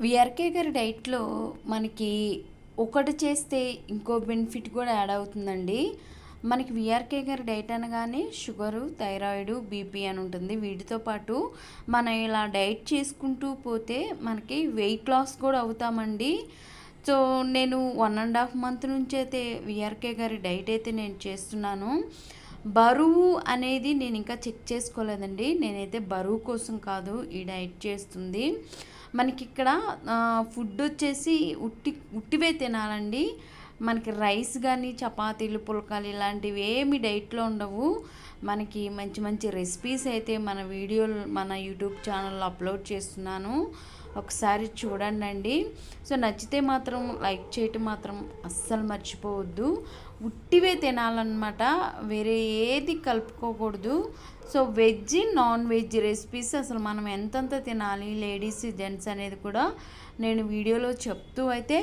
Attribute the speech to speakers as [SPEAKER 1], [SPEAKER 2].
[SPEAKER 1] VRK గారి డైట్‌లో మనకి ఒకటి చేస్తే ఇంకో బెనిఫిట్ కూడా యాడ్ అవుతుందండి. మనకి విఆర్కే గారి డైట్ అనగానే షుగరు, థైరాయిడు, బీపీ అని ఉంటుంది. వీటితో పాటు మనం ఇలా డైట్ చేసుకుంటూ పోతే మనకి వెయిట్ లాస్ కూడా అవుతామండి. సో, నేను 1 ½ మంత్ నుంచి అయితే విఆర్కే గారి డైట్ అయితే నేను చేస్తున్నాను. బరువు అనేది నేను ఇంకా చెక్ చేసుకోలేదండి. నేనైతే బరువు కోసం కాదు ఈ డైట్ చేస్తుంది. మనకిక్కడ ఫుడ్ వచ్చేసి ఉట్టివే తినాలండి. మనకి రైస్ కానీ, చపాతీలు, పుల్కాలు ఇలాంటివి ఏమి డైట్లో ఉండవు. మనకి మంచి మంచి రెసిపీస్ అయితే మన యూట్యూబ్ ఛానల్లో అప్లోడ్ చేస్తున్నాను. ఒకసారి చూడండి. సో నచ్చితే మాత్రం లైక్ చేయటం మాత్రం అస్సలు మర్చిపోవద్దు. ఉట్టివే తినాలన్నమాట, వేరే ఏది కలుపుకోకూడదు. So veg, non veg recipes అసలు మనం ఎంతెంత తినాలి లేడీస్, జెంట్స్ అనేది కూడా నేను వీడియోలో చెప్తూ అయితే